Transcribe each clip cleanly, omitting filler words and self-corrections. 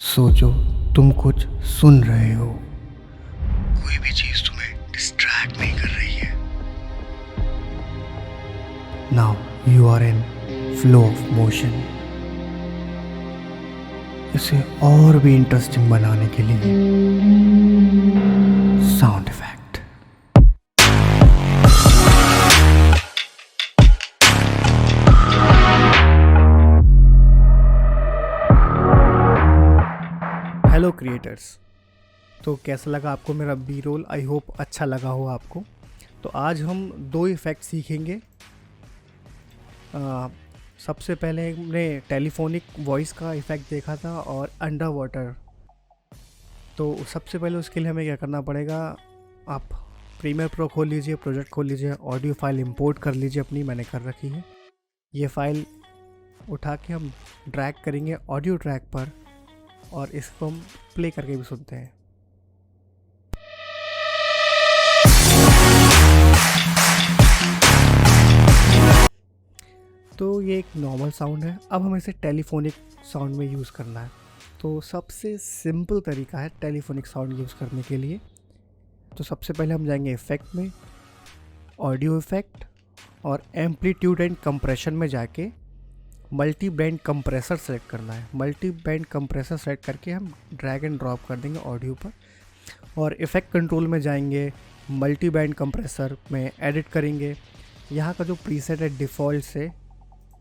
सोचो तुम कुछ सुन रहे हो, कोई भी चीज तुम्हें डिस्ट्रैक्ट नहीं कर रही है। Now you are in flow of motion. इसे और भी इंटरेस्टिंग बनाने के लिए साउंड इफेक्ट। हेलो क्रिएटर्स, तो कैसा लगा आपको मेरा बी रोल? आई होप अच्छा लगा हो आपको। तो आज हम दो इफ़ेक्ट सीखेंगे। सबसे पहले हमने टेलीफोनिक वॉइस का इफ़ेक्ट देखा था और अंडर वाटर। तो सबसे पहले उसके लिए हमें क्या करना पड़ेगा, आप प्रीमियर प्रो खोल लीजिए, प्रोजेक्ट खोल लीजिए, ऑडियो फाइल इंपोर्ट कर लीजिए अपनी, मैंने कर रखी है। ये फाइल उठा के हम ड्रैग करेंगे ऑडियो ट्रैक पर और इसको हम प्ले करके भी सुनते हैं। तो ये एक नॉर्मल साउंड है। अब हमें इसे टेलीफोनिक साउंड में यूज़ करना है। तो सबसे सिंपल तरीका है टेलीफोनिक साउंड यूज़ करने के लिए। तो सबसे पहले हम जाएंगे इफ़ेक्ट में, ऑडियो इफ़ेक्ट, और एम्पलीट्यूड एंड कंप्रेशन में जाके मल्टी बैंड कंप्रेसर सेलेक्ट करना है। मल्टी बैंड कंप्रेसर सेलेक्ट करके हम ड्रैग एंड ड्रॉप कर देंगे ऑडियो पर, और इफ़ेक्ट कंट्रोल में जाएंगे, मल्टी बैंड कंप्रेसर में एडिट करेंगे। यहाँ का जो प्रीसेट है डिफ़ॉल्ट से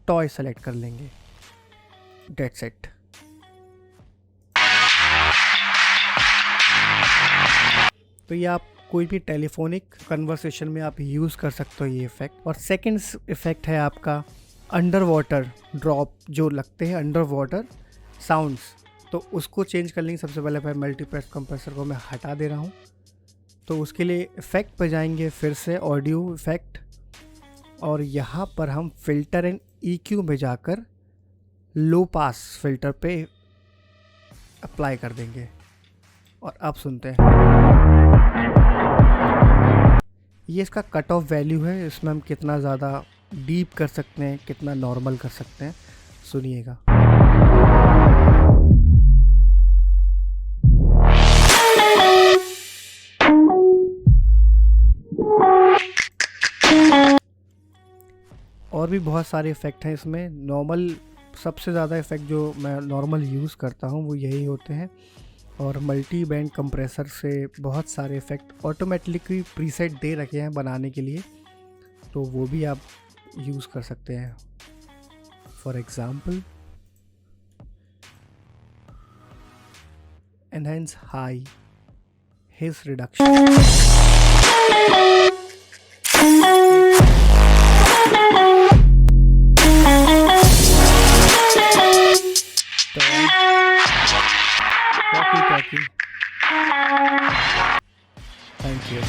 टॉय सेलेक्ट कर लेंगे। That's it. तो ये आप कोई भी टेलीफोनिक कन्वर्सेशन में आप यूज़ कर सकते हो ये इफ़ेक्ट। और सेकंड इफ़ेक्ट है आपका अंडर वाटर ड्रॉप, जो लगते हैं अंडर वाटर साउंड्स। तो उसको चेंज कर लेंगे। सबसे पहले मैं मल्टीप्रेस कंप्रेसर को मैं हटा दे रहा हूँ। तो उसके लिए इफ़ेक्ट पर जाएंगे, फिर से ऑडियो इफ़ेक्ट, और यहाँ पर हम फ़िल्टर एंड EQ में जाकर लो पास फिल्टर पे अप्लाई कर देंगे। और अब सुनते हैं, ये इसका कट ऑफ वैल्यू है। इसमें हम कितना ज़्यादा डीप कर सकते हैं, कितना नॉर्मल कर सकते हैं, सुनिएगा। और भी बहुत सारे इफ़ेक्ट हैं इसमें। नॉर्मल सबसे ज़्यादा इफ़ेक्ट जो मैं नॉर्मल यूज़ करता हूँ वो यही होते हैं। और मल्टी बैंड कंप्रेसर से बहुत सारे इफ़ेक्ट ऑटोमेटिकली प्रीसेट दे रखे हैं बनाने के लिए, तो वो भी आप यूज़ कर सकते हैं। For example, enhance high, his reduction, talkie talkie. Thank you.